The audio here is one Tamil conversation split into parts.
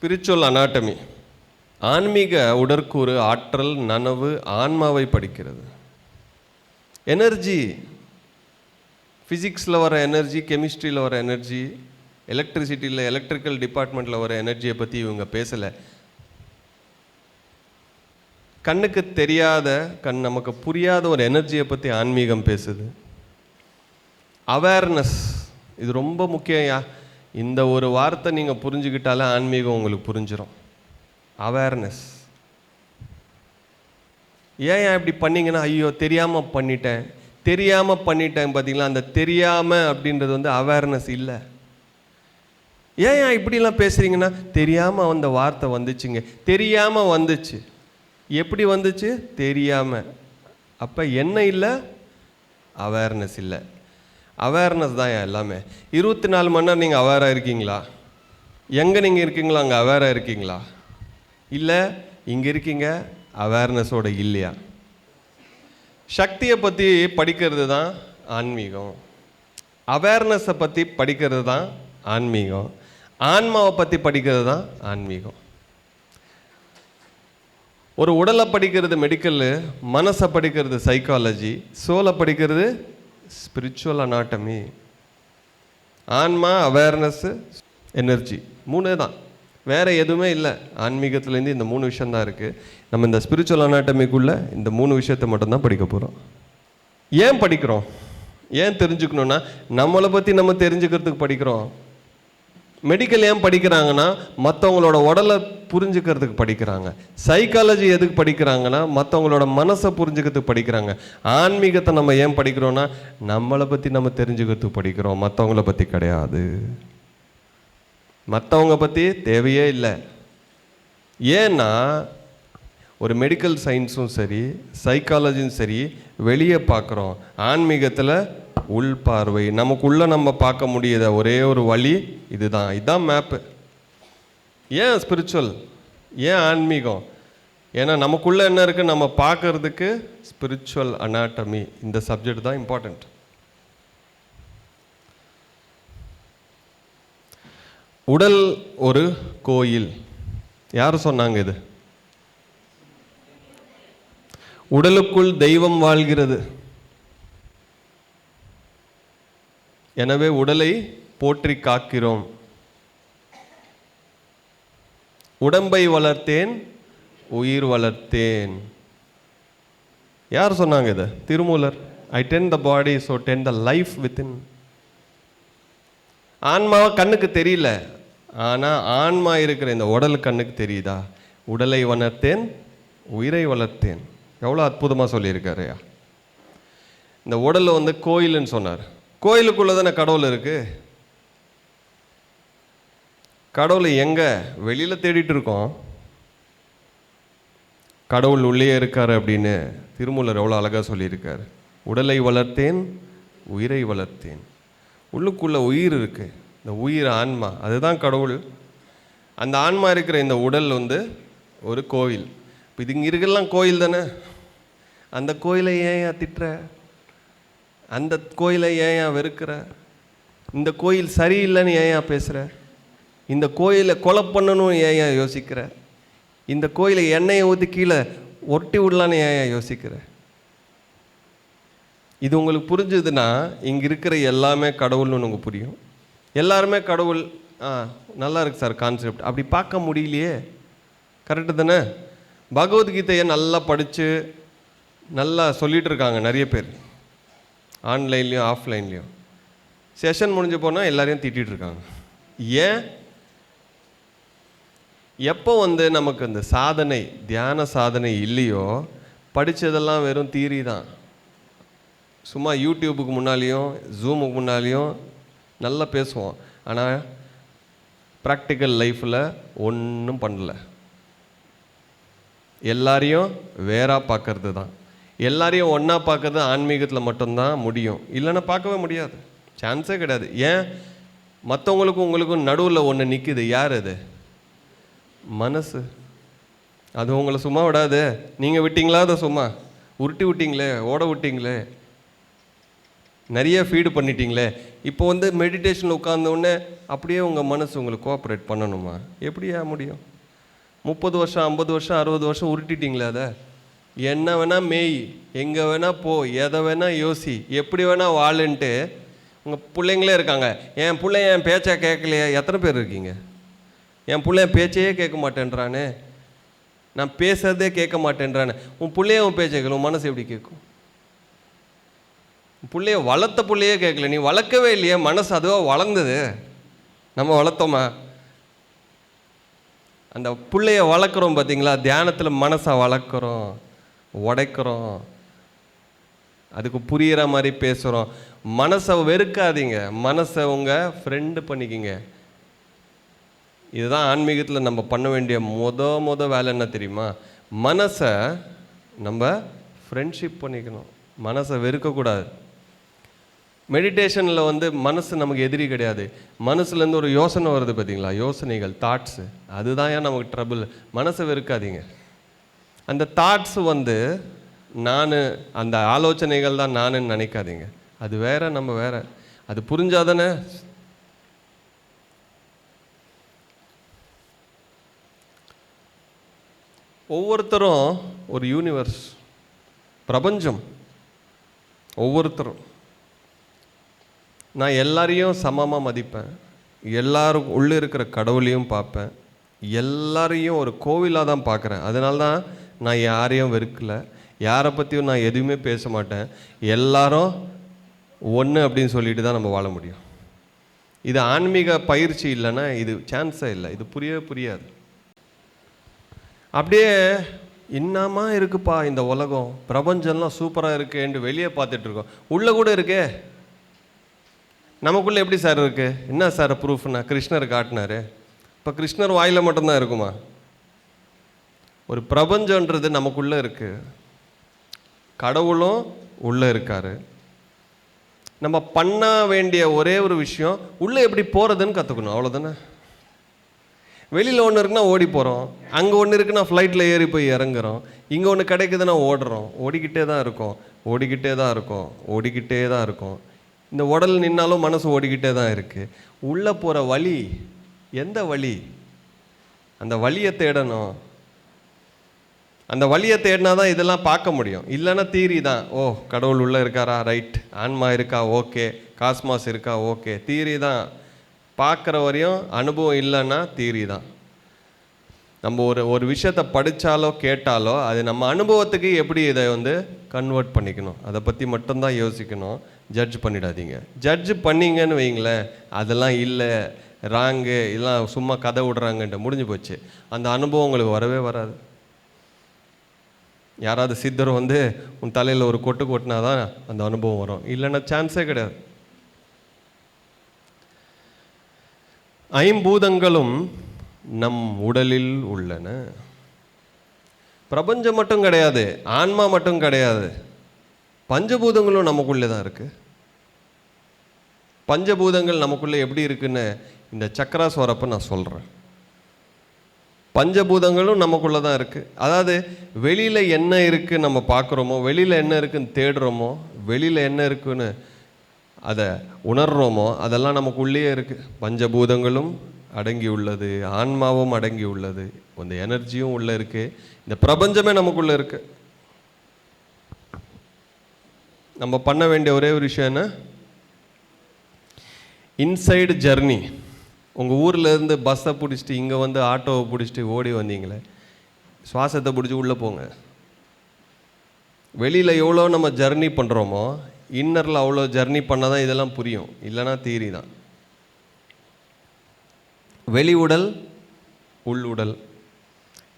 ஸ்பிரிச்சுவல் அனாட்டமி, ஆன்மீக உடற்கூறு, ஆற்றல், நனவு, ஆன்மாவை படிக்கிறது. எனர்ஜி, ஃபிசிக்ஸில் வர எனர்ஜி, கெமிஸ்ட்ரியில் வர எனர்ஜி, எலக்ட்ரிசிட்டியில் எலக்ட்ரிக்கல் டிபார்ட்மெண்ட்டில் வர எனர்ஜியை பற்றி இவங்க பேசலை. கண்ணுக்கு தெரியாத, நமக்கு புரியாத ஒரு எனர்ஜியை பற்றி ஆன்மீகம் பேசுது. அவேர்னஸ், இது ரொம்ப முக்கியம்யா. இந்த ஒரு வார்த்தை நீங்கள் புரிஞ்சுக்கிட்டாலே ஆன்மீகம் உங்களுக்கு புரிஞ்சிடும். அவேர்னஸ். ஏன் இப்படி பண்ணிங்கன்னா, ஐயோ தெரியாமல் பண்ணிட்டேன் பார்த்தீங்களா? அந்த தெரியாமல் அப்படின்றது வந்து அவேர்னஸ் இல்லை. ஏன் இப்படிலாம் பேசுகிறீங்கன்னா, தெரியாமல் அந்த வார்த்தை வந்துச்சுங்க. தெரியாமல் வந்துச்சு. எப்படி வந்துச்சு? தெரியாமல். அப்போ என்ன இல்லை? அவேர்னஸ் இல்லை. அவேர்னஸ் தான் எல்லாமே. 24 மணி நேரம் நீங்கள் அவேராக இருக்கீங்களா? எங்கே நீங்கள் இருக்கீங்களோ அங்கே அவேராக இருக்கீங்களா? இல்லை, இங்கே இருக்கீங்க, அவேர்னஸோடு இல்லையா? சக்தியை பற்றி படிக்கிறது தான் ஆன்மீகம். அவேர்னஸை பற்றி படிக்கிறது தான் ஆன்மீகம். ஆன்மாவை பற்றி படிக்கிறது தான் ஆன்மீகம். ஒரு உடலை படிக்கிறது மெடிக்கல், மனசை படிக்கிறது சைக்காலஜி, சோலை படிக்கிறது ஸ்பிரிச்சுவல் அனாட்டமி. ஆன்மா, அவேர்னஸ்ஸு, எனர்ஜி, 3 தான், வேறு எதுவுமே இல்லை. ஆன்மீகத்துலேருந்து இந்த 3 விஷயந்தான் இருக்குது. நம்ம இந்த ஸ்பிரிச்சுவல் அனாட்டமிக்குள்ளே இந்த 3 விஷயத்தை மட்டும்தான் படிக்க போகிறோம். ஏன் படிக்கிறோம்? ஏன் தெரிஞ்சுக்கணுன்னா, நம்மளை பற்றி நம்ம தெரிஞ்சுக்கிறதுக்கு படிக்கிறோம். மெடிக்கல் ஏன் படிக்கிறாங்கன்னா, மற்றவங்களோட உடலை புரிஞ்சுக்கிறதுக்கு படிக்கிறாங்க. சைக்காலஜி எதுக்கு படிக்கிறாங்கன்னா, மற்றவங்களோட மனசை புரிஞ்சுக்கிறதுக்கு படிக்கிறாங்க. ஆன்மீகத்தை நம்ம ஏன் படிக்கிறோன்னா, நம்மளை பற்றி நம்ம தெரிஞ்சுக்கிறதுக்கு படிக்கிறோம், மற்றவங்கள பற்றி கிடையாது. மற்றவங்க பற்றி தேவையே இல்லை. ஏன்னா ஒரு மெடிக்கல் சயின்ஸும் சரி, சைக்காலஜியும் சரி, வெளியே பார்க்குறோம். ஆன்மீகத்தில் உள்பார்வை, நமக்குள்ளே நம்ம பார்க்க முடியாத ஒரே ஒரு வழி இதுதான். இதுதான் மேப்பு. ஏன் ஸ்பிரிச்சுவல்? ஏன் ஆன்மீகம்? ஏன்னா நமக்குள்ளே என்ன இருக்குது நம்ம பார்க்கறதுக்கு ஸ்பிரிச்சுவல் அனாட்டமி, இந்த சப்ஜெக்ட் தான் இம்பார்ட்டண்ட். உடல் ஒரு கோயில். யார் சொன்னாங்க இது? உடலுக்குள் தெய்வம் வாழ்கிறது. எனவே உடலை போற்றி காக்கிறோம். உடம்பை வளர்த்தேன், உயிர் வளர்த்தேன். யார் சொன்னாங்க இது? Thirumoolar. I tend the body, so tend the life within. ஆன்மாவை கண்ணுக்கு தெரியல, ஆனால் ஆன்மா இருக்கிற இந்த உடல் கண்ணுக்கு தெரியுதா? உடலை வளர்த்தேன், உயிரை வளர்த்தேன். எவ்வளோ அற்புதமாக சொல்லியிருக்காருயா. இந்த உடலை வந்து கோயிலுன்னு சொன்னார். கோயிலுக்குள்ளே தானே கடவுள் இருக்குது. கடவுளை எங்கே? வெளியில் தேடிட்டு இருக்கோம். கடவுள் உள்ளே இருக்கார் அப்படின்னு திருமூலர் எவ்வளோ அழகாக சொல்லியிருக்கார். உடலை வளர்த்தேன், உயிரை வளர்த்தேன். உள்ளுக்குள்ளே உயிர் இருக்குது. இந்த உயிர் ஆன்மா, அதுதான் கடவுள். அந்த ஆன்மா இருக்கிற இந்த உடல் வந்து ஒரு கோயில். இப்போ இது இங்கே இருக்கலாம் கோயில் தானே. அந்த கோயிலை ஏன் திட்டுற? அந்த கோயிலை ஏன் வெறுக்கிற? இந்த கோயில் சரியில்லைன்னு ஏன் பேசுகிற? இந்த கோயிலை கொலை பண்ணணும் ஏன் யோசிக்கிற? இந்த கோயிலை எண்ணெயை ஊற்றி கீழே ஒட்டி விடலான்னு ஏன் யோசிக்கிற? இது உங்களுக்கு புரிஞ்சுதுன்னா இங்கே இருக்கிற எல்லாமே கடவுள்னு உங்களுக்கு புரியும். எல்லாருமே கடவுள், நல்லா இருக்கு சார் கான்செப்ட். அப்படி பார்க்க முடியலையே. கரெக்டு தானே? பகவத்கீதையை நல்லா படித்து நல்லா சொல்லிகிட்டு இருக்காங்க நிறைய பேர், ஆன்லைன்லேயும் ஆஃப்லைன்லேயும். செஷன் முடிஞ்சு போனால் எல்லாரையும் திட்டிகிட்டு இருக்காங்க. ஏன்? எப்போ வந்து நமக்கு இந்த சாதனை, தியான சாதனை இல்லையோ, படித்ததெல்லாம் வெறும் தியரி தான். சும்மா யூடியூபுக்கு முன்னாலேயும் ஜூமுக்கு முன்னாலேயும் நல்லா பேசுவோம், ஆனால் ப்ராக்டிக்கல் லைஃப்பில் ஒன்றும் பண்ணல. எல்லாரையும் வேறா பார்க்கறது தான். எல்லாரையும் ஒன்றா பார்க்கறது ஆன்மீகத்தில் மட்டும்தான் முடியும், இல்லைன்னா பார்க்கவே முடியாது, சான்ஸே கிடையாது. ஏன்? மற்றவங்களுக்கும் உங்களுக்கும் நடுவில் ஒன்று நிற்குது. யார் அது? மனசு. அது உங்களை சும்மா விடாது. நீங்கள் விட்டீங்களா? அதை சும்மா உருட்டி விட்டீங்களே, ஓட விட்டீங்களே. நிறைய ஃபீடு பண்ணிட்டீங்களே, இப்போ வந்து மெடிடேஷனில் உட்கார்ந்தோடனே அப்படியே உங்கள் மனசு உங்களுக்கு கோஆப்ரேட் பண்ணணுமா? எப்படியா முடியும்? 30 வருஷம் 50 வருஷம் 60 வருஷம் உருட்டிட்டீங்களே அதை. என்ன வேணால் மேய், எங்கே வேணால் போ, எதை வேணால் யோசி, எப்படி வேணால் வாழுன்ட்டு உங்கள் பிள்ளைங்களே இருக்காங்க. என் பிள்ளை என் பேச்சை கேட்கலையே. எத்தனை பேர் இருக்கீங்க? என் பிள்ளை என் பேச்சையே கேட்க மாட்டேன்றானே, நான் பேசுறதே கேட்க மாட்டேன்றானே. உன் பிள்ளைய உன் பேச்சை கேட்கல, உன் மனசு எப்படி கேட்கும்? பிள்ளைய வளர்த்த பிள்ளையே கேட்கல, நீ வளர்க்கவே இல்லையே. மனசு அதுவாக வளர்ந்தது, நம்ம வளர்த்தோமா? அந்த பிள்ளைய வளர்க்குறோம் பார்த்தீங்களா, தியானத்தில் மனசை வளர்க்குறோம், உடைக்கிறோம், அதுக்கு புரிகிற மாதிரி பேசுகிறோம். மனசை வெறுக்காதீங்க, மனசை உங்கள் ஃப்ரெண்டு பண்ணிக்கிங்க. இதுதான் ஆன்மீகத்தில் நம்ம பண்ண வேண்டிய முத வேலை என்ன தெரியுமா? மனசை நம்ம ஃப்ரெண்ட்ஷிப் பண்ணிக்கணும், மனசை வெறுக்கக்கூடாது. மெடிடேஷனில் வந்து மனசு நமக்கு எதிரி கிடையாது. மனசுலேருந்து ஒரு யோசனை வருது பார்த்தீங்களா, யோசனைகள், தாட்ஸு, அதுதான் ஏன் நமக்கு ட்ரபிள். மனசை வெறுக்காதீங்க. அந்த தாட்ஸு வந்து நான், அந்த ஆலோசனைகள் தான் நானுன்னு நினைக்காதீங்க. அது வேற, நம்ம வேற. அது புரிஞ்சாதானே. ஒவ்வொருத்தரும் ஒரு யூனிவர்ஸ், பிரபஞ்சம். ஒவ்வொருத்தரும், நான் எல்லாரையும் சமமாக மதிப்பேன், எல்லாரும் உள்ளே இருக்கிற கடவுளையும் பார்ப்பேன், எல்லாரையும் ஒரு கோவிலாக தான் பார்க்குறேன். அதனால தான் நான் யாரையும் வெறுக்கலை, யாரை பற்றியும் நான் எதுவுமே பேச மாட்டேன். எல்லாரும் ஒன்று அப்படின்னு சொல்லிட்டு தான் நம்ம வாழ முடியும். இது ஆன்மீக பயிற்சி இல்லைன்னா இது சான்ஸே இல்லை, இது புரியாது. அப்படியே என்னமா இருக்குப்பா இந்த உலகம், பிரபஞ்சம்லாம் சூப்பராக இருக்கேன்ட்டு வெளியே பார்த்துட்ருக்கோம், உள்ளே கூட இருக்கே. நமக்குள்ளே எப்படி சார் இருக்குது? என்ன சார் ப்ரூஃப்னா, கிருஷ்ணர் காட்டினார். இப்போ கிருஷ்ணர் வாயில் மட்டும்தான் இருக்குமா? ஒரு பிரபஞ்சன்றது நமக்குள்ளே இருக்குது, கடவுளும் உள்ளே இருக்கார். நம்ம பண்ண வேண்டிய ஒரே ஒரு விஷயம், உள்ளே எப்படி போகிறதுன்னு கற்றுக்கணும், அவ்வளோதானே. வெளியில் ஒன்று இருக்குன்னா ஓடி போகிறோம், அங்கே ஒன்று இருக்குன்னா ஃப்ளைட்டில் ஏறி போய் இறங்குறோம், இங்கே ஒன்று கிடைக்குதுன்னா ஓடுறோம், ஓடிக்கிட்டே தான் இருக்கோம். இந்த உடல் நின்னாலும் மனசு ஓடிக்கிட்டே தான் இருக்குது. உள்ளே போகிற வழி, எந்த வழி? அந்த வழியை தேடணும். அந்த வழியை தேடினா தான் இதெல்லாம் பார்க்க முடியும். இல்லைன்னா தீரி தான். ஓ, கடவுள் உள்ளே இருக்காரா, ரைட். ஆன்மா இருக்கா, ஓகே. காஸ்மாஸ் இருக்கா, ஓகே. தீரி தான். பார்க்குற வரையும் அனுபவம் இல்லைன்னா தீரி தான். நம்ம ஒரு விஷயத்தை படித்தாலோ கேட்டாலோ அது நம்ம அனுபவத்துக்கு எப்படி இதை வந்து கன்வெர்ட் பண்ணிக்கணும், அதை பற்றி மட்டும்தான் யோசிக்கணும். ஜட்ஜ் பண்ணிடாதீங்க. ஜட்ஜ் பண்ணிங்கன்னு வைங்களேன், அதெல்லாம் இல்லை, ராங்கு, இதெல்லாம் சும்மா கதை விடுறாங்கன்ட்டு முடிஞ்சு போச்சு. அந்த அனுபவம் உங்களுக்கு வரவே வராது. யாராவது சித்தர் வந்து உன் தலையில் ஒரு கொட்டு கொட்டினா தான் அந்த அனுபவம் வரும், இல்லைன்னா சான்ஸே கிடையாது. ஐம்பூதங்களும் நம் உடலில் உள்ளன. பிரபஞ்சம் மட்டும் கிடையாது, ஆன்மா மட்டும் கிடையாது, பஞ்சபூதங்களும் நமக்குள்ளே தான் இருக்கு. பஞ்சபூதங்கள் நமக்குள்ளே எப்படி இருக்குன்னு இந்த சக்கராஸ் வரப்போ நான் சொல்கிறேன். பஞ்சபூதங்களும் நமக்குள்ளே தான் இருக்குது. அதாவது வெளியில் என்ன இருக்குது நம்ம பார்க்குறோமோ, வெளியில் என்ன இருக்குன்னு தேடுறோமோ, வெளியில் என்ன இருக்குன்னு அதை உணர்கிறோமோ, அதெல்லாம் நமக்குள்ளேயே இருக்குது. பஞ்சபூதங்களும் அடங்கி உள்ளது, ஆன்மாவும் அடங்கி உள்ளது, அந்த எனர்ஜியும் உள்ளே இருக்குது, இந்த பிரபஞ்சமே நமக்குள்ளே இருக்குது. நம்ம பண்ண வேண்டிய ஒரே ஒரு விஷயம் என்ன? Inside journey. உங்கள் ஊர்லேருந்து பஸ்ஸை பிடிச்சிட்டு இங்கே வந்து ஆட்டோவை பிடிச்சிட்டு ஓடி வந்தீங்களே, சுவாசத்தை பிடிச்சி உள்ளே போங்க. வெளியில் எவ்வளோ நம்ம ஜர்னி பண்ணுறோமோ, இன்னரில் அவ்வளோ ஜர்னி பண்ணால் தான் இதெல்லாம் புரியும், இல்லைனா தீரி தான். வெளி உடல், உள் உடல்.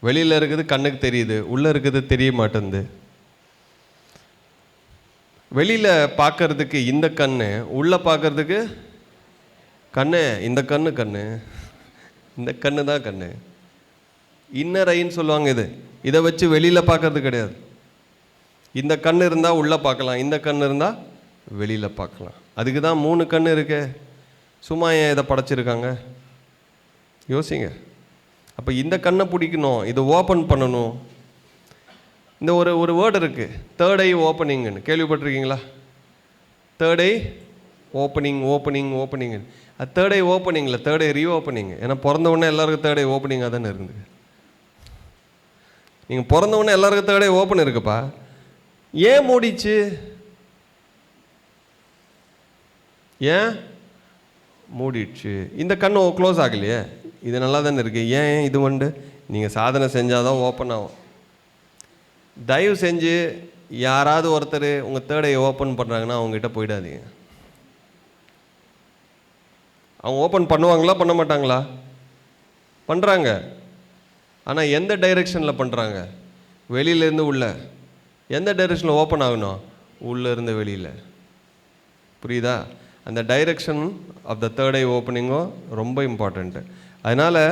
வெளியில் இருக்குது கண்ணுக்கு தெரியுது, உள்ளே இருக்குது தெரிய மாட்டேங்குது. வெளியில் பார்க்கறதுக்கு இந்த கண்ணு, உள்ளே பார்க்கறதுக்கு கண்ணு, இந்த கண்ணு இந்த கண்ணு தான் கண்ணு. இன்னர் ஐன்னு சொல்லுவாங்க. இதை வச்சு வெளியில் பார்க்கறது கிடையாது. இந்த கண் இருந்தால் உள்ளே பார்க்கலாம், இந்த கண் இருந்தால் வெளியில் பார்க்கலாம். அதுக்கு தான் 3 கண் இருக்கு. சும்மா ஏன் இதை படைச்சிருக்காங்க? யோசிங்க. அப்போ இந்த கண்ணை பிடிக்கணும், இதை ஓப்பன் பண்ணணும். இந்த ஒரு வேர்டு இருக்குது, தேர்ட் ஐ ஓப்பனிங்னு, கேள்விப்பட்டிருக்கீங்களா? தேர்ட் ஐ ஓப்பனிங். அது தேர்ட் ஐ ஓப்பனிங்கில் தேர்ட் ஐ ரீஓப்பனிங். ஏன்னா பிறந்த உடனே எல்லாருக்கும் தேர்ட் ஐ ஓப்பனிங்காக தானே இருந்தது. நீங்கள் பிறந்த உடனே எல்லாருக்கும் தேர்ட் ஐ ஓப்பன் இருக்குப்பா. ஏன் மூடிச்சு? ஏன் மூடிடுச்சு? இந்த கண்ணு க்ளோஸ் ஆகலையே, இது நல்லா தானே இருக்குது. ஏன் இது வந்து நீங்கள் சாதனை செஞ்சால் தான் ஓப்பன் ஆகும். தயவு செஞ்சு யாராவது ஒருத்தர் உங்கள் தேர்ட் ஐ ஓப்பன் பண்ணுறாங்கன்னா அவங்ககிட்ட போயிடாதீங்க. அவங்க ஓப்பன் பண்ணுவாங்களா பண்ண மாட்டாங்களா? பண்ணுறாங்க. ஆனால் எந்த டைரெக்ஷனில் பண்ணுறாங்க? வெளியிலேருந்து உள்ள. எந்த டைரெக்ஷனில் ஓப்பன் ஆகணும்? உள்ளேருந்து வெளியில். புரியுதா? அந்த டைரெக்ஷன் ஆஃப் த தேர்ட் ஐ ஓப்பனிங்கும் ரொம்ப இம்பார்ட்டண்ட்டு. அதனால்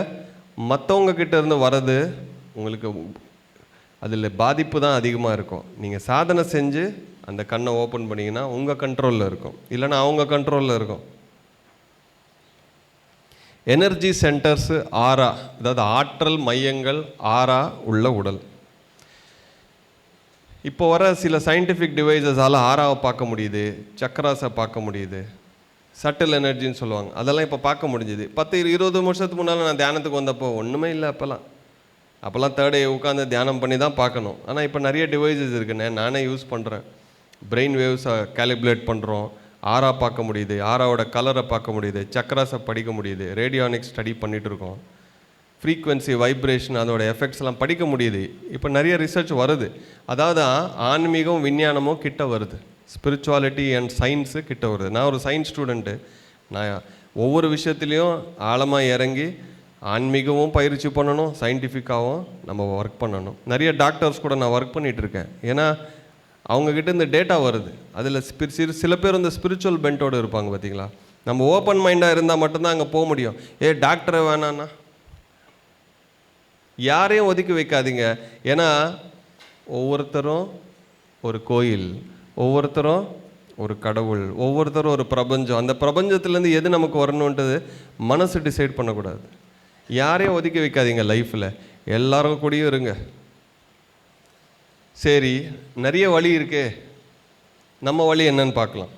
மற்றவங்க கிட்ட இருந்து வர்றது உங்களுக்கு அதில் பாதிப்பு தான் அதிகமாக இருக்கும். நீங்கள் சாதனை செஞ்சு அந்த கண்ணை ஓப்பன் பண்ணிங்கன்னா உங்கள் கண்ட்ரோலில் இருக்கும், இல்லைன்னா அவங்க கண்ட்ரோலில் இருக்கும். எனர்ஜி சென்டர்ஸு ஆரா, அதாவது ஆற்றல் மையங்கள் ஆரா உள்ள உடல். இப்போ வர சில சயின்டிஃபிக் டிவைசஸால் ஆராவை பார்க்க முடியுது, சக்கராஸை பார்க்க முடியுது, சட்டில் எனர்ஜின்னு சொல்லுவாங்க, அதெல்லாம் இப்போ பார்க்க முடிஞ்சுது. 10-20 வருஷத்துக்கு முன்னால் நான் தியானத்துக்கு வந்தப்போ ஒன்றுமே இல்லை. அப்போல்லாம் தேர்ட் ஐ உட்காந்து தியானம் பண்ணி தான் பார்க்கணும். ஆனால் இப்போ நிறைய டிவைசஸ் இருக்குண்ணே, நானே யூஸ் பண்ணுறேன். பிரெயின் வேவ்ஸை கேலிப்ரேட் பண்ணுறோம், ஆரா பார்க்க முடியுது, ஆராவோட கலரை பார்க்க முடியுது, சக்கராஸை படிக்க முடியுது, ரேடியானிக்ஸ் ஸ்டடி பண்ணிகிட்டு இருக்கோம், ஃப்ரீக்வன்சி வைப்ரேஷன் அதோட எஃபெக்ட்ஸ்லாம் படிக்க முடியுது. இப்போ நிறைய ரிசர்ச் வருது. அதாவது ஆன்மீகம் விஞ்ஞானமும் கிட்ட வருது, ஸ்பிரிச்சுவாலிட்டி அண்ட் சயின்ஸு கிட்ட வருது. நான் ஒரு சயின்ஸ் ஸ்டூடெண்ட்டு. நான் ஒவ்வொரு விஷயத்துலேயும் ஆழமாக இறங்கி ஆன்மீகமும் பயிற்சி பண்ணணும், சயின்டிஃபிக்காகவும் நம்ம ஒர்க் பண்ணணும். நிறைய டாக்டர்ஸ் கூட நான் ஒர்க் பண்ணிகிட்ருக்கேன். ஏன்னா அவங்கக்கிட்ட இந்த டேட்டா வருது. அதில் சில பேர் இந்த ஸ்பிரிச்சுவல் பென்ட்டோடு இருப்பாங்க. பார்த்தீங்களா? நம்ம ஓப்பன் மைண்டாக இருந்தால் மட்டும்தான் அங்கே போக முடியும். டாக்டரை வேணான்னா யாரையும் ஒதுக்கி வைக்காதீங்க. ஏன்னா ஒவ்வொருத்தரும் ஒரு கோயில், ஒவ்வொருத்தரும் ஒரு கடவுள், ஒவ்வொருத்தரும் ஒரு பிரபஞ்சம். அந்த பிரபஞ்சத்துலேருந்து எது நமக்கு வரணுன்றது மனசு டிசைட் பண்ணக்கூடாது. யாரையும் ஒதுக்கி வைக்காதீங்க லைஃப்பில். எல்லாரும் கூடயும் இருங்க. சரி, நிறைய வழி இருக்கே, நம்ம வழி என்னன்னு பார்க்கலாம்.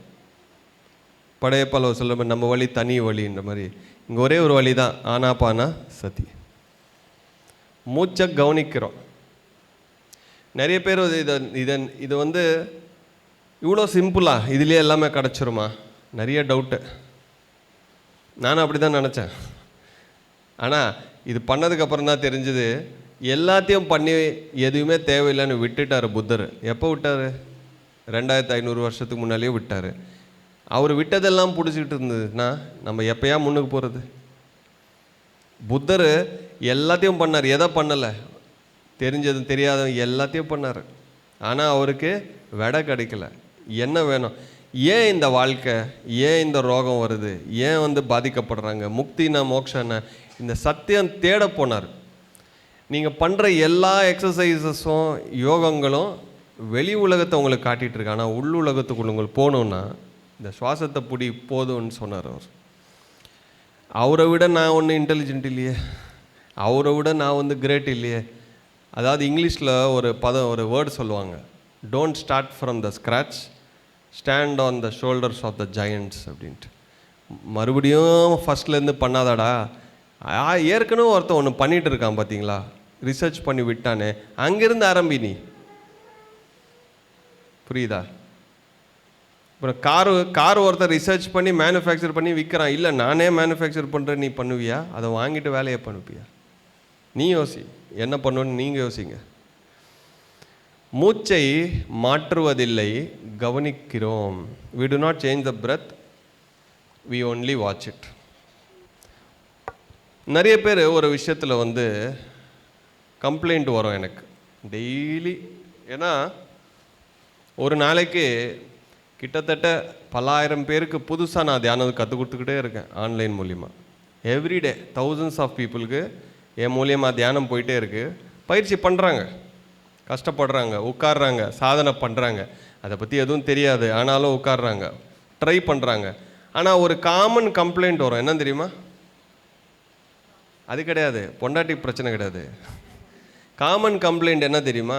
படையப்பால சொல்ல நம்ம வழி தனி வழின்ற மாதிரி இங்கே ஒரே ஒரு வழி தான், ஆனாபானா சதி. மூச்சை கவனிக்கிறோம். நிறைய பேர் இது வந்து இவ்வளோ சிம்பிளா, இதுலேயே எல்லாமே கிடச்சிருமா? நிறைய டவுட்டு. நானும் அப்படி தான் நினச்சேன். ஆனால் இது பண்ணதுக்கப்புறம் தான் தெரிஞ்சுது, எல்லாத்தையும் பண்ணி எதுவுமே தேவையில்லைன்னு விட்டுட்டார் புத்தர். எப்போ விட்டார்? 2500 வருஷத்துக்கு முன்னாலேயே விட்டார். அவர் விட்டதெல்லாம் பிடிச்சிக்கிட்டு இருந்ததுன்னா நம்ம எப்போயா முன்னுக்கு போகிறது? புத்தர் எல்லாத்தையும் பண்ணார். எதை பண்ணலை? தெரிஞ்சதும் தெரியாதவங்க எல்லாத்தையும் பண்ணார். ஆனால் அவருக்கு விடை கிடைக்கல. என்ன வேணும்? ஏன் இந்த வாழ்க்கை, ஏன் இந்த ரோகம் வருது, ஏன் வந்து பாதிக்கப்படுறாங்க, முக்தினா மோக்ஷன்னா, இந்த சத்தியம் தேட போனார். நீங்கள் பண்ணுற எல்லா எக்ஸசைசஸும் யோகங்களும் வெளி உலகத்தை உங்களுக்கு காட்டிகிட்ருக்கு. ஆனால் உள் உலகத்துக்குள்ள உங்களுக்கு போகணுன்னா இந்த சுவாசத்தை பிடி போதும்னு சொன்னார் அவர். அவரை விட நான் ஒன்றும் இன்டெலிஜென்ட் இல்லையே, அவரை விட நான் வந்து கிரேட் இல்லையே. அதாவது இங்கிலீஷில் ஒரு வேர்டு சொல்லுவாங்க, don't start from the scratch, stand on the shoulders of the giants அப்படின்ட்டு. மறுபடியும் ஃபஸ்ட்லேருந்து பண்ணாதாடா. ஏற்கனவே ஒருத்தன் ஒன்று பண்ணிகிட்டு இருக்கான் பார்த்தீங்களா, ரிசர்ச் பண்ணி விட்டானே, அங்கேருந்து ஆரம்பி நீ. புரியுதா? அப்புறம் கார் ஒருத்தர் ரிசர்ச் பண்ணி மேனுஃபேக்சர் பண்ணி விற்கிறான். இல்லை நானே மேனுஃபேக்சர் பண்ணுறேன், நீ பண்ணுவியா? அதை வாங்கிட்டு வேலையை பண்ணுவியா? நீ யோசி, என்ன பண்ணுன்னு நீங்கள் யோசிங்க. மூச்சை மாற்றுவதில்லை, கவனிக்கிறோம். we do not change the breath, we only watch it. நிறைய பேர் ஒரு விஷயத்தில் வந்து கம்ப்ளைண்ட் வரும் எனக்கு டெய்லி. ஏன்னா ஒரு நாளைக்கு கிட்டத்தட்ட பல்லாயிரம் பேருக்கு புதுசாக நான் தியானம் கற்றுக் கொடுத்துக்கிட்டே இருக்கேன் ஆன்லைன் மூலிமா. எவ்ரிடே thousands ஆஃப் பீப்புளுக்கு என் மூலியமாக தியானம் போயிட்டே இருக்குது. பயிற்சி பண்ணுறாங்க, கஷ்டப்படுறாங்க, உட்காடுறாங்க, சாதனை பண்ணுறாங்க. அதை பற்றி எதுவும் தெரியாது, ஆனாலும் உட்காடுறாங்க, ட்ரை பண்ணுறாங்க. ஆனால் ஒரு காமன் கம்ப்ளைண்ட் வரும், என்ன தெரியுமா? அது கிடையாது, பொண்டாட்டி பிரச்சனை கிடையாது. காமன் கம்ப்ளைண்ட் என்ன தெரியுமா?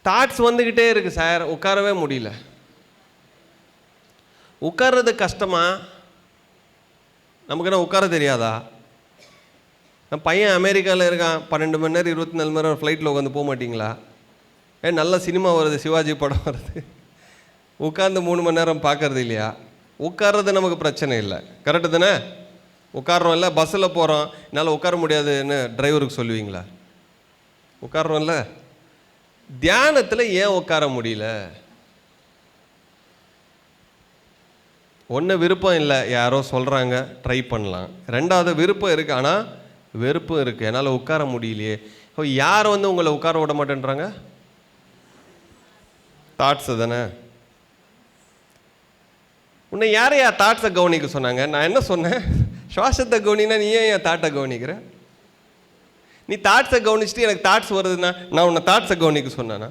தாட்ஸ் வந்துக்கிட்டே இருக்குது சார், உட்காரவே முடியல. உட்கார்றது கஷ்டமா? நமக்கு என்ன உட்கார தெரியாதா? என் பையன் அமெரிக்காவில் இருக்கான், 12 மணி நேரம் 24 மணி நேரம் ஃப்ளைட்டில் உட்காந்து போக மாட்டிங்களா? நல்ல சினிமா வருது, சிவாஜி படம் வருது, உட்காந்து 3 மணி நேரம் பார்க்கறது இல்லையா? உட்கார்றது நமக்கு பிரச்சனை இல்லை, கரெக்டு தானே? உட்காரோம் இல்லை, பஸ்ஸில் போகிறோம், என்னால் உட்கார முடியாதுன்னு டிரைவருக்கு சொல்லுவீங்களா? உட்காரோம்ல. தியானத்தில் ஏன் உட்கார முடியல? ஒன்று விருப்பம் இல்லை, யாரோ சொல்கிறாங்க ட்ரை பண்ணலாம். ரெண்டாவது விருப்பம் இருக்குது, ஆனால் வெறுப்பும் இருக்குது, என்னால் உட்கார முடியலையே. யார் உங்களை உட்கார விட மாட்டேன்றாங்க? தாட்ஸு தானே. உன்னை யாரையா தாட்ஸை கவனிக்க சொன்னாங்க? நான் என்ன சொன்னேன்? சுவாசத்தை கவனினா நீ ஏன் என் தாட்டை கவனிக்கிற? நீ தாட்ஸை கவனிச்சுட்டு எனக்கு தாட்ஸ் வருதுன்னா நான் உன்னை தாட்ஸை கவனிக்க சொன்னேன்னா?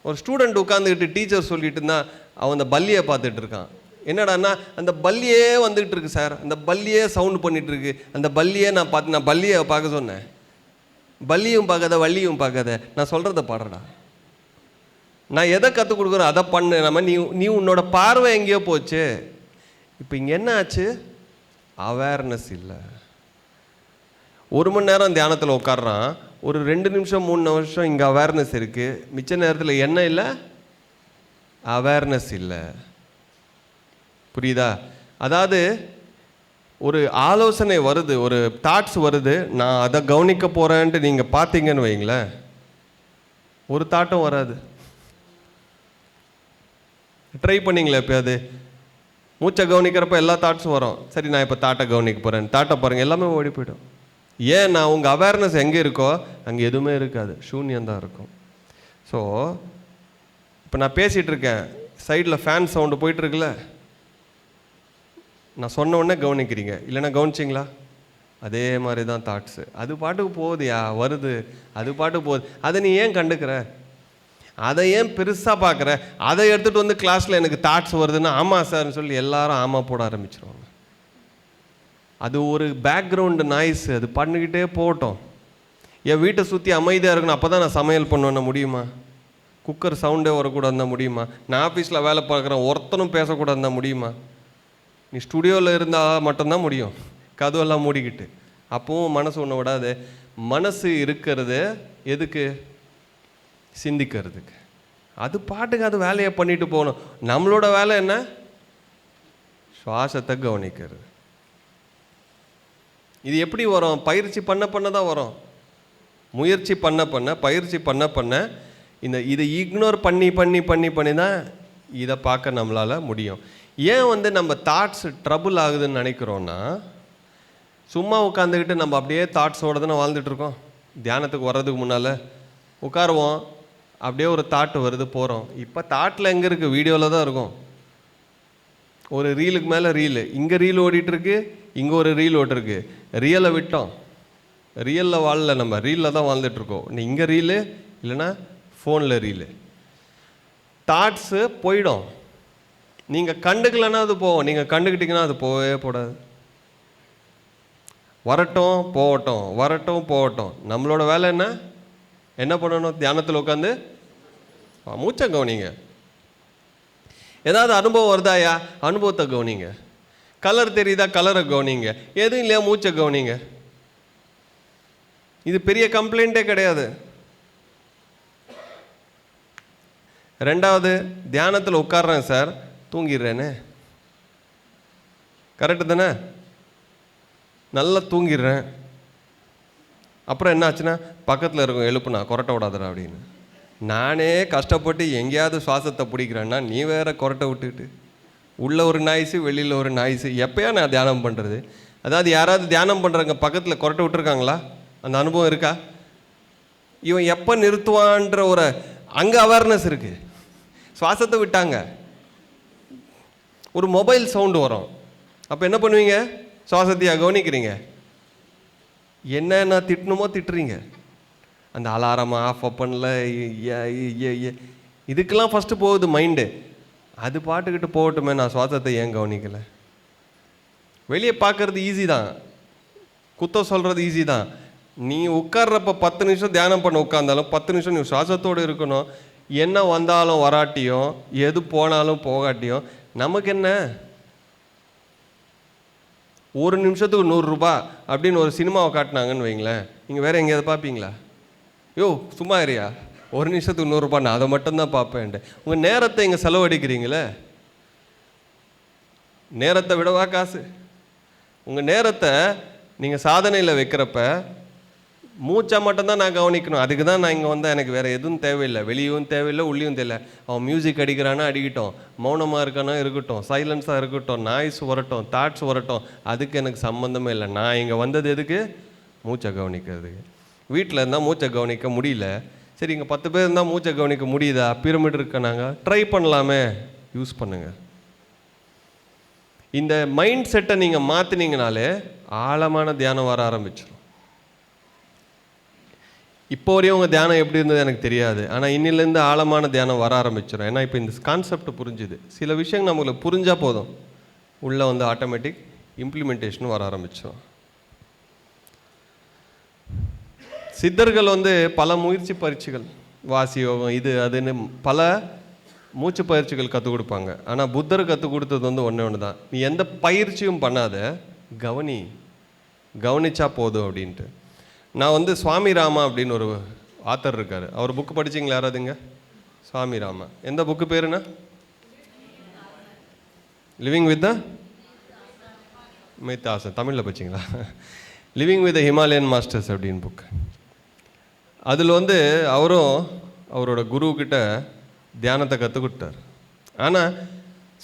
ஒரு ஸ்டூடெண்ட் உட்காந்துக்கிட்டு டீச்சர் சொல்லிட்டு இருந்தா அவன் அந்த பல்லியை பார்த்துட்டு இருக்கான். என்னடான்னா, அந்த பல்லியே வந்துகிட்டு இருக்கு சார், அந்த பல்லியே சவுண்டு பண்ணிட்டு இருக்கு, அந்த பல்லியே நான் பல்லியை பார்க்க சொன்னேன். பல்லியும் பார்க்காத வள்ளியும் பார்க்காத, நான் சொல்கிறத பாடுறடா. நான் எதை கற்றுக் கொடுக்குறேன் அதை பண்ணு. நம்ம நீ உன்னோட பார்வை எங்கேயோ போச்சு. இப்போ இங்கே என்ன ஆச்சு? அவேர்னஸ் இல்லை. 1 மணி நேரம் தியானத்தில் உட்காடுறான், ஒரு 2 நிமிஷம் 3 நிமிஷம் இங்கே அவேர்னஸ் இருக்குது, மிச்ச நேரத்தில் என்ன இல்லை? அவேர்னஸ் இல்லை. புரியுதா? அதாவது ஒரு ஆலோசனை வருது, ஒரு தாட்ஸ் வருது, நான் அதை கவனிக்க போகிறேன்ட்டு நீங்கள் பார்த்தீங்கன்னு வைங்களேன், ஒரு தாட்டும் வராது. ட்ரை பண்ணிங்களே எப்போயாது? மூச்சை கவனிக்கிறப்ப எல்லா தாட்ஸும் வரும். சரி, நான் இப்போ தாட்டை கவனிக்க போகிறேன், தாட்டை பாருங்கள், எல்லாமே ஓடி போய்டும். ஏன்? நான் உங்கள் அவேர்னஸ் எங்கே இருக்கோ அங்கே எதுவுமே இருக்காது, சூன்யந்தான் இருக்கும். ஸோ இப்போ நான் பேசிகிட்டு இருக்கேன், சைடில் ஃபேன் சவுண்டு போயிட்டுருக்குல்ல, நான் சொன்ன உடனே கவனிக்கிறீங்க, இல்லைன்னா கவனிச்சிங்களா? அதே மாதிரி தான் தாட்ஸு, அது பாட்டுக்கு போகுதுயா, வருது, அது பாட்டுக்கு போகுது. அதை நீ ஏன் கண்டுக்கிற? அதை ஏன் பெருசாக பார்க்குற? அதை எடுத்துகிட்டு வந்து கிளாஸில் எனக்கு தாட்ஸ் வருதுன்னா ஆமாம் சார்னு சொல்லி எல்லாரும் ஆமாம் போட ஆரம்பிச்சிருவாங்க. அது ஒரு பேக்ரவுண்டு நாய்ஸ், அது பண்ணிக்கிட்டே போகட்டும். என் வீட்டை சுற்றி அமைதியாக இருக்கணும், அப்போ தான் நான் சமையல் பண்ணுவேன்னா முடியுமா? குக்கர் சவுண்டே வரக்கூடாதுன்னா முடியுமா? நான் ஆஃபீஸில் வேலை பார்க்குறேன், ஒருத்தனும் பேசக்கூடாதுன்னா முடியுமா? நீ ஸ்டுடியோவில் இருந்தால் மட்டும்தான் முடியும், கதவெல்லாம் மூடிக்கிட்டு. அப்பவும் மனசு ஒன்று விடாது. மனசு இருக்கிறது எதுக்கு? சிந்திக்கிறதுக்கு. அது பாட்டுக்கு அது வேலையை பண்ணிட்டு போகணும். நம்மளோட வேலை என்ன? சுவாசத்தை கவனிக்கிறது. இது எப்படி வரும்? பயிற்சி பண்ண தான் வரும். முயற்சி பண்ண பயிற்சி பண்ண இதை இக்னோர் பண்ணி தான் இதை பார்க்க நம்மளால் முடியும். ஏன் நம்ம தாட்ஸ் ட்ரபுள் ஆகுதுன்னு நினைக்கிறோன்னா, சும்மா உட்காந்துக்கிட்டு நம்ம அப்படியே தாட்ஸோடு தானே வாழ்ந்துட்டுருக்கோம். தியானத்துக்கு வர்றதுக்கு முன்னால் உட்காருவோம், அப்படியே ஒரு தாட்டு வருது, போகிறோம். இப்போ தாட்டில் எங்கே இருக்குது? வீடியோவில் தான் இருக்கும். ஒரு ரீலுக்கு மேலே ரீலு, இங்கே ரீல் ஓடிட்டுருக்கு, இங்கே ஒரு ரீல் ஓட்டிருக்கு. ரியலை விட்டோம், ரியலில் வாழல, நம்ம ரீலில் தான் வாழ்ந்துட்டுருக்கோம். இங்கே ரீலு, இல்லைன்னா ஃபோனில் ரீலு. தாட்ஸு போயிடும். நீங்கள் கண்டுக்கலைன்னா அது போகும், நீங்கள் கண்டுக்கிட்டிங்கன்னா அது போகவே போடாது. வரட்டும் போகட்டும், வரட்டும் போகட்டும். நம்மளோட வேலை என்ன பண்ணணும்? தியானத்தில் உட்காந்து மூச்சை கவனிங்க. ஏதாவது அனுபவம் வருதாயா? அனுபவத்தை கவனிங்க. கலர் தெரியுதா? கலரை கவனிங்க. எதுவும் இல்லையா? மூச்சை கவனிங்க. இது பெரிய கம்ப்ளைண்ட்டே கிடையாது. ரெண்டாவது, தியானத்தில் உட்கார்றேன் சார், தூங்கிடுறேனே, கரெக்டு தானே? நல்லா தூங்கிடுறேன். அப்புறம் என்ன ஆச்சுன்னா, பக்கத்தில் இருக்கும் எழுப்புனா கொரட்டை விடாதடா அப்படின்னு. நானே கஷ்டப்பட்டு எங்கேயாவது சுவாசத்தை பிடிக்கிறேன்னா நீ வேற கொரட்டை விட்டுக்கிட்டு, உள்ள ஒரு நாய்ஸு வெளியில் ஒரு நாய்ஸு. எப்போயா நான் தியானம் பண்ணுறது? அதாவது யாராவது தியானம் பண்ணுறவங்க பக்கத்தில் கொரட்டை விட்டுருக்காங்களா? அந்த அனுபவம் இருக்கா? இவன் எப்போ நிறுத்துவான்ற ஒரு அங்கே அவேர்னஸ் இருக்குது. சுவாசத்தை விட்டாங்க, ஒரு மொபைல் சவுண்டு வரும். அப்போ என்ன பண்ணுவீங்க? சுவாசத்தையா கவனிக்கிறீங்க? என்னென்ன திட்டணுமோ திட்டுறீங்க. அந்த அலாரமா ஆஃப் பண்ணல, இதுக்கெல்லாம் ஃபஸ்ட்டு போகுது மைண்டு. அது பாட்டுக்கிட்டு போகட்டுமே, நான் சுவாசத்தை ஏன் கவனிக்கலை? வெளியே பார்க்குறது ஈஸி தான், குத்தம் சொல்கிறது ஈஸி தான். நீ உட்கார்றப்ப 10 நிமிஷம் தியானம் பண்ண உட்கார்ந்தாலும் 10 நிமிஷம் நீ சுவாசத்தோடு இருக்கணும். என்ன வந்தாலும் வராட்டியும், எது போனாலும் போகாட்டியும் நமக்கு என்ன? ஒரு நிமிஷத்துக்கு 100 ரூபா அப்படின்னு ஒரு சினிமாவை காட்டினாங்கன்னு வைங்களேன், நீங்கள் வேறு எங்கேயாவது பார்ப்பீங்களா? யோ சும்மா இருயா, ஒரு நிமிஷத்துக்கு 100 ரூபா, நான் அதை மட்டும்தான் பார்ப்பேன்ட்டு. உங்கள் நேரத்தை இங்கே செலவழிக்கிறீங்களே, நேரத்தை விடவா காசு? உங்கள் நேரத்தை நீங்கள் சாதனையில் வைக்கிறப்ப மூச்சா மட்டும்தான் நான் கவனிக்கணும். அதுக்கு தான் நான் இங்கே வந்தால் எனக்கு வேறு எதுவும் தேவையில்லை, வெளியும் தேவையில்லை, உள்ளேயும் தேவையில்லை. அவன் மியூசிக் அடிக்கிறானா அடிக்கட்டும், மௌனமாக இருக்கானா இருக்கட்டும், சைலன்ஸாக இருக்கட்டும், நாய்ஸ் வரட்டும், தாட்ஸ் வரட்டும், அதுக்கு எனக்கு சம்மந்தமே இல்லை. நான் இங்கே வந்தது எதுக்கு? மூச்சை கவனிக்கிறதுக்கு. வீட்டில் இருந்தால் மூச்சை கவனிக்க முடியல, சரி இங்கே 10 பேர் இருந்தால் மூச்சை கவனிக்க முடியுதா? பிரமிட் இருக்க நாங்கள் ட்ரை பண்ணலாமே, யூஸ் பண்ணுங்கள். இந்த மைண்ட் செட்டை நீங்கள் மாற்றினீங்கனாலே ஆழமான தியானம் வர ஆரம்பிச்சிடும். இப்போ வரையும் உங்கள் தியானம் எப்படி இருந்தது எனக்கு தெரியாது, ஆனால் இன்னிலேருந்து ஆழமான தியானம் வர ஆரம்பிச்சிடும். ஏன்னா இப்போ இந்த கான்செப்ட் புரிஞ்சுது. சில விஷயங்கள் நம்மளுக்கு புரிஞ்சால் போதும், உள்ளே வந்து ஆட்டோமேட்டிக் இம்ப்ளிமெண்டேஷனும் வர ஆரம்பிச்சிடும். சித்தர்கள் வந்து பல முயற்சி பயிற்சிகள், வாசி யோகம், இது அதுன்னு பல மூச்சு பயிற்சிகள் கற்றுக் கொடுப்பாங்க. ஆனால் புத்தர் கற்றுக் கொடுத்தது வந்து ஒன்று தான், நீ எந்த பயிற்சியும் பண்ணாத, கவனிச்சா போதும் அப்படின்ட்டு. நான் வந்து சுவாமி ராமா அப்படின்னு ஒரு ஆத்தர் இருக்கார், அவர் புக்கு படிச்சிங்களா யாராவதுங்க? சுவாமி ராமா. எந்த புக்கு பேருண்ணா? லிவிங் வித் த மெய்தாசன். தமிழில் படிச்சிங்களா? Living with the Himalayan masters அப்படின்னு புக்கு. அதில் வந்து அவரும் அவரோட குருக்கிட்ட தியானத்தை கற்றுக் கொடுத்தார். ஆனால்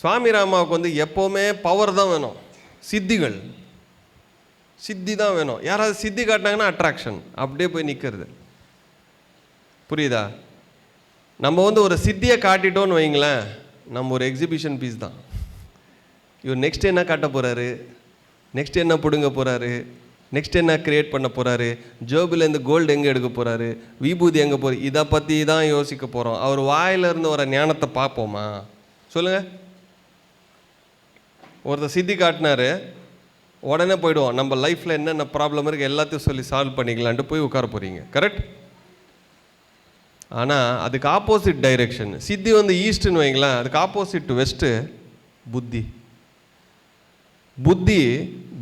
சுவாமி ராமாவுக்கு வந்து எப்போவுமே பவர் தான் வேணும், சித்தி தான் வேணும். யாராவது சித்தி காட்டினாங்கன்னா அட்ராக்ஷன், அப்படியே போய் நிற்கிறது. புரியுதா? நம்ம வந்து ஒரு சித்தியை காட்டிட்டோன்னு வைங்களேன், நம்ம ஒரு எக்ஸிபிஷன் பீஸ் தான். இவர் நெக்ஸ்ட் என்ன காட்ட போகிறாரு, நெக்ஸ்ட் என்ன பிடுங்க போகிறாரு, நெக்ஸ்ட் என்ன க்ரியேட் பண்ண போகிறாரு, ஜோபிலேருந்து கோல்டு எங்கே எடுக்க போகிறாரு, விபூதி எங்கே போகிற, இதை பற்றி தான் யோசிக்க போகிறோம். அவர் வாயிலிருந்து வர ஞானத்தை பார்ப்போமா? சொல்லுங்கள். ஒருத்தர் சித்தி காட்டினாரு, உடனே போய்டுவோம், நம்ம லைஃப்பில் என்னென்ன ப்ராப்ளம் இருக்குது எல்லாத்தையும் சொல்லி சால்வ் பண்ணிக்கலான்ட்டு போய் உட்கார போகிறீங்க, கரெக்ட்? ஆனால் அதுக்கு ஆப்போசிட் டைரெக்ஷன். சித்தி வந்து ஈஸ்ட்டுன்னு வைங்களேன், அதுக்கு ஆப்போசிட் வெஸ்ட்டு புத்தி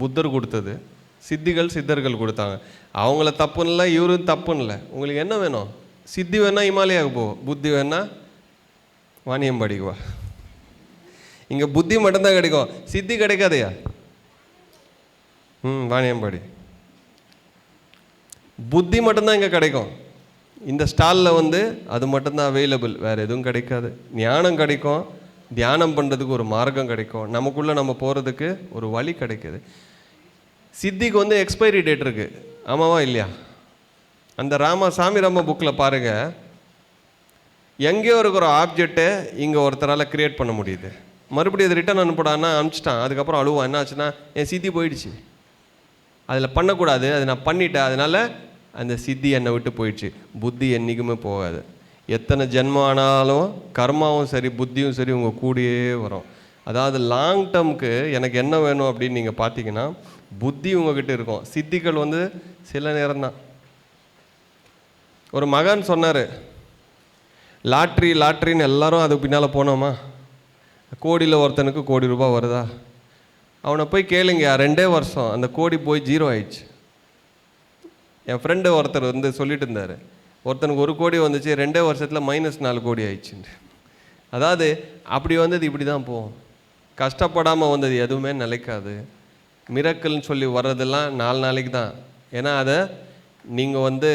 புத்தர் கொடுத்தது, சித்தர்கள் கொடுத்தாங்க. அவங்கள தப்புன்னு இல்லை, இவரும் தப்புன்னு இல்லை. உங்களுக்கு என்ன வேணும்? சித்தி வேணால் இமாலயாவுக்கு போ, புத்தி வேணால் வாணியம்பாடிக்கு வா. இங்கே புத்தி மட்டும்தான் கிடைக்கும், சித்தி கிடைக்காதையா? வாணியம்பாடி. புத்தி மட்டும்தான் இங்கே கிடைக்கும். இந்த ஸ்டாலில் வந்து அது மட்டும்தான் அவைலபிள், வேறு எதுவும் கிடைக்காது. ஞானம் கிடைக்கும், தியானம் பண்ணுறதுக்கு ஒரு மார்க்கம் கிடைக்கும், நமக்குள்ளே நம்ம போகிறதுக்கு ஒரு வழி கிடைக்குது. சித்திக்கு வந்து எக்ஸ்பைரி டேட் இருக்குது, ஆமாவா இல்லையா? அந்த சாமி ராம புக்கில் பாருங்கள், எங்கேயோ இருக்கிற ஆப்ஜெக்டை இங்கே ஒருத்தரால் க்ரியேட் பண்ண முடியுது, மறுபடியும் அது ரிட்டர்ன் அனுப்பிடான்னா அனுப்பிச்சிட்டான். அதுக்கப்புறம் அழுவான், என்ன ஆச்சுன்னா என் சித்தி போயிடுச்சு, அதில் பண்ணக்கூடாது, அது நான் பண்ணிட்டேன், அதனால் அந்த சித்தி என்னை விட்டு போயிடுச்சு. புத்தி என்றைக்குமே போகாது. எத்தனை ஜென்மம் ஆனாலும் கர்மாவும் சரி புத்தியும் சரி உங்கள் கூடயே வரும். அதாவது லாங் டேர்முக்கு எனக்கு என்ன வேணும் அப்படின்னு நீங்கள் பார்த்தீங்கன்னா புத்தி உங்ககிட்ட இருக்கும், சித்திகள் வந்து சில நேரம்தான். ஒரு மகன் சொன்னார், லாட்ரின்னு எல்லாரும் அதுக்கு பின்னால் போனோமா, கோடியில் ஒருத்தனுக்கு ₹1 கோடி வருதா? அவனை போய் கேளுங்க, 2 வருஷம் அந்த கோடி போய் 0 ஆயிடுச்சு. என் ஃப்ரெண்டு ஒருத்தர் வந்து சொல்லிட்டு இருந்தார், ஒருத்தனுக்கு 1 கோடி வந்துச்சு, 2 வருஷத்தில் -4 கோடி ஆயிடுச்சுன்னு. அதாவது அப்படி வந்தது இப்படி தான் போகும். கஷ்டப்படாமல் வந்தது எதுவுமே நிலைக்காது. மிரக்கல்னு சொல்லி வர்றதெல்லாம் 4 நாளைக்கு தான். ஏன்னா அதை நீங்கள் வந்து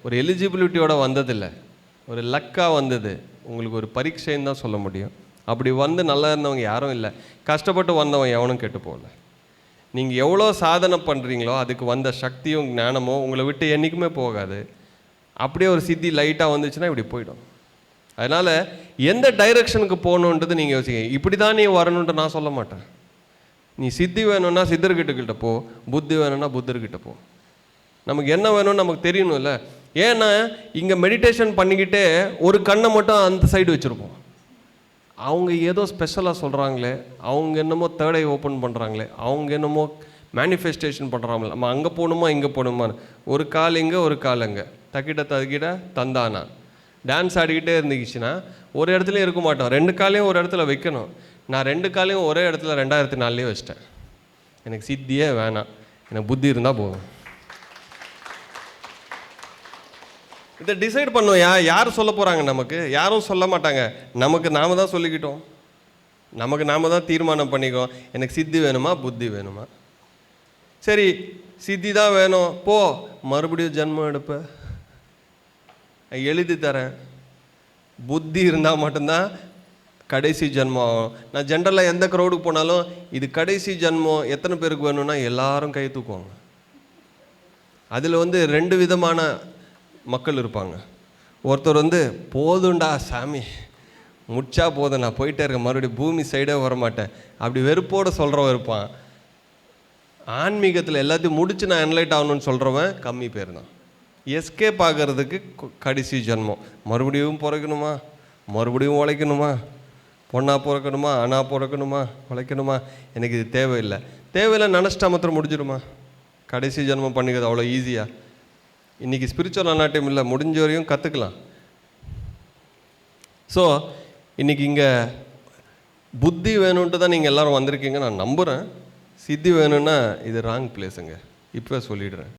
ஒரு எலிஜிபிலிட்டியோட வந்ததில்லை, ஒரு லக்காக வந்தது. உங்களுக்கு ஒரு பரீட்சைன்னு தான் சொல்ல முடியும். அப்படி வந்து நல்லா இருந்தவங்க யாரும் இல்லை, கஷ்டப்பட்டு வந்தவன் எவனும் கெட்டு போகல. நீங்கள் எவ்வளோ சாதனை பண்ணுறீங்களோ அதுக்கு வந்த சக்தியும் ஞானமும் உங்களை விட்டு என்றைக்குமே போகாது. அப்படியே ஒரு சித்தி லைட்டாக வந்துச்சுன்னா இப்படி போயிடும். அதனால் எந்த டைரெக்ஷனுக்கு போகணுன்றது நீங்கள் யோசிங்க. இப்படி தான் நீ வரணுன்ட்டு நான் சொல்ல மாட்டேன். நீ சித்தி வேணும்னா சித்தர்கிட்ட போ, புத்தி வேணும்னா புத்தர்கிட்ட போ. நமக்கு என்ன வேணும்னு நமக்கு தெரியணும் இல்லை? ஏன்னா இங்கே மெடிடேஷன் பண்ணிக்கிட்டே ஒரு கண்ணை மட்டும் அந்த சைடு வச்சுருப்போம். அவங்க ஏதோ ஸ்பெஷலாக சொல்கிறாங்களே, அவங்க என்னமோ தேர்ட் ஐ ஓப்பன் பண்ணுறாங்களே, அவங்க என்னமோ மேனிஃபெஸ்டேஷன் பண்ணுறாங்களே, நம்ம அங்கே போகணுமா இங்கே போகணுமான்னு. ஒரு கால் இங்கே ஒரு கால் அங்கே, தக்கிட்ட தக்கிட்ட தந்தானா. டான்ஸ் ஆடிக்கிட்டே இருந்துச்சுன்னா ஒரு இடத்துலையும் இருக்க மாட்டோம். 2 காலையும் ஒரு இடத்துல வைக்கணும். நான் 2 காலையும் ஒரே இடத்துல 2004 வச்சிட்டேன். எனக்கு சித்தியே வேணாம், எனக்கு புத்தி இருந்தால் போதும். இதை டிசைட் பண்ணுவோம். யார் சொல்ல போகிறாங்க? நமக்கு யாரும் சொல்ல மாட்டாங்க. நமக்கு நாம தான் சொல்லிக்கிட்டோம். நமக்கு நாம தான் தீர்மானம் பண்ணிக்கோம். எனக்கு சித்தி வேணுமா, புத்தி வேணுமா? சரி, சித்தி தான் வேணும், போ, மறுபடியும் ஜென்மம் எடுப்ப, எழுதி தரேன். புத்தி இருந்தால் மட்டும்தான் கடைசி ஜென்மம் ஆகும். நான் ஜென்ரலாக எந்த க்ரௌடுக்கு போனாலும் இது கடைசி ஜென்மம் எத்தனை பேருக்கு வேணும்னா எல்லாரும் கை தூக்குவாங்க. அதில் 2 விதமான மக்கள் இருப்பாங்க. ஒருத்தர் போதுண்டா சாமி, முடிச்சா போதும், நான் போயிட்டே இருக்கேன், மறுபடியும் பூமி சைடே வரமாட்டேன், அப்படி வெறுப்போடு சொல்கிறவன் இருப்பான். ஆன்மீகத்தில் எல்லாத்தையும் முடிச்சு நான் என்லைட் ஆகணும்னு சொல்கிறவன் கம்மி பேர் தான். எஸ்கேப் ஆகிறதுக்கு கடைசி ஜென்மம், மறுபடியும் பிறக்கணுமா, மறுபடியும் உழைக்கணுமா, பொண்ணாக பிறக்கணுமா, ஆணா பிறக்கணுமா, உழைக்கணுமா, எனக்கு இது தேவையில்லை. தேவையில்லை நினச்சிட்டா மாத்திரம் முடிஞ்சிடுமா? கடைசி ஜென்மம் பண்ணிக்கிறது அவ்வளோ ஈஸியாக? இன்றைக்கி ஸ்பிரிச்சுவல் அனாட்டம் இல்லை, முடிஞ்ச வரையும் கற்றுக்கலாம். ஸோ இன்றைக்கி இங்கே புத்தி வேணும்ன்ட்டு தான் நீங்கள் எல்லோரும் வந்திருக்கீங்க, நான் நம்புகிறேன். சித்தி வேணும்னா இது ராங் பிளேஸுங்க, இப்போ சொல்லிடுறேன்.